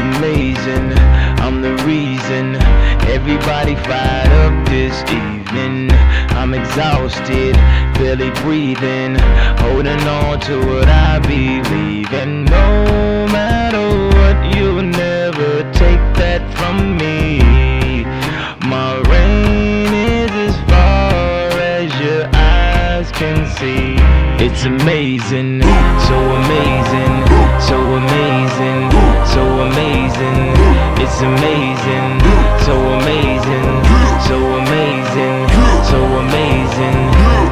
amazing, I'm the reason everybody fired up this evening. I'm exhausted, barely breathing, holding on to what I believe in. No matter what, you'll never take that from me. My reign is as far as your eyes can see. It's amazing, so amazing, so amazing, so amazing. It's amazing, so amazing, so amazing, so amazing.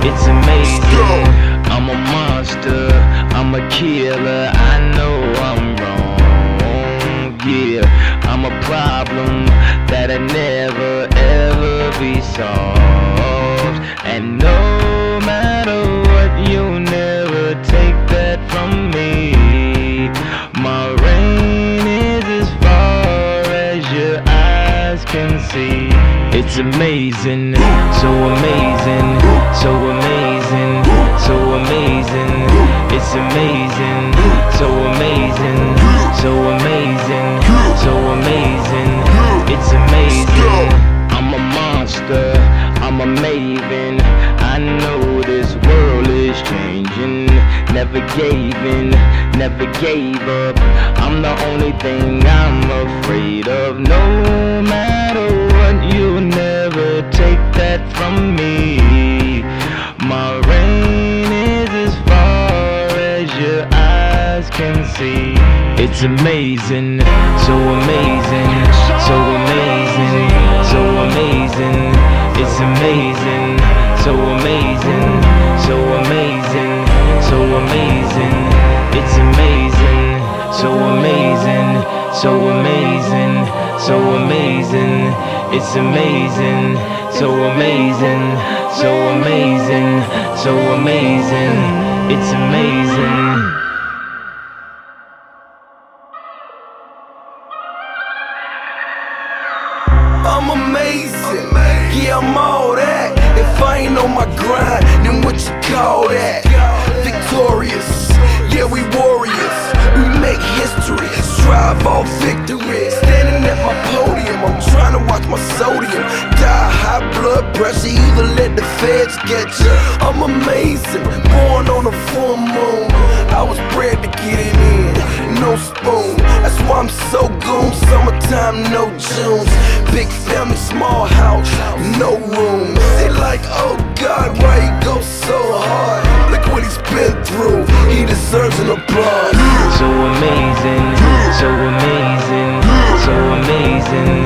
It's amazing. I'm a monster, I'm a killer, I know I'm wrong, yeah. I'm a problem that'll never ever be solved. And no matter what, you'll never take that from me. My reign is as far as your eyes can see. It's amazing, so amazing, so amazing, so amazing. It's amazing, so amazing, so amazing, so amazing. It's amazing. I'm a monster, I'm a maven. I know this world is changing. Never gave in, never gave up. I'm the only thing I'm afraid of. No matter what, you'll never take that from me. My reign is as far as your eyes can see. It's amazing, so amazing, so amazing, so amazing. It's amazing, so amazing, so amazing, so amazing. It's amazing, so amazing, so amazing, so amazing. It's amazing, so amazing, so amazing, so amazing. It's amazing. I'm amazing, yeah, I'm all that. If I ain't on my grind, then what you call that? Victorious, yeah, we warriors. We make history, strive all victory. Standing at my podium, I'm trying to watch my sodium. Die high blood pressure, either let the feds get you. I'm amazing, born on a full moon. I was bred to get it in, no spoon. That's why I'm so goon. Summertime, no Junes. Big family, small house, no room. They like, oh God, why he go so hard? Look what he's been through, he deserves an applause. So amazing, so amazing, so amazing.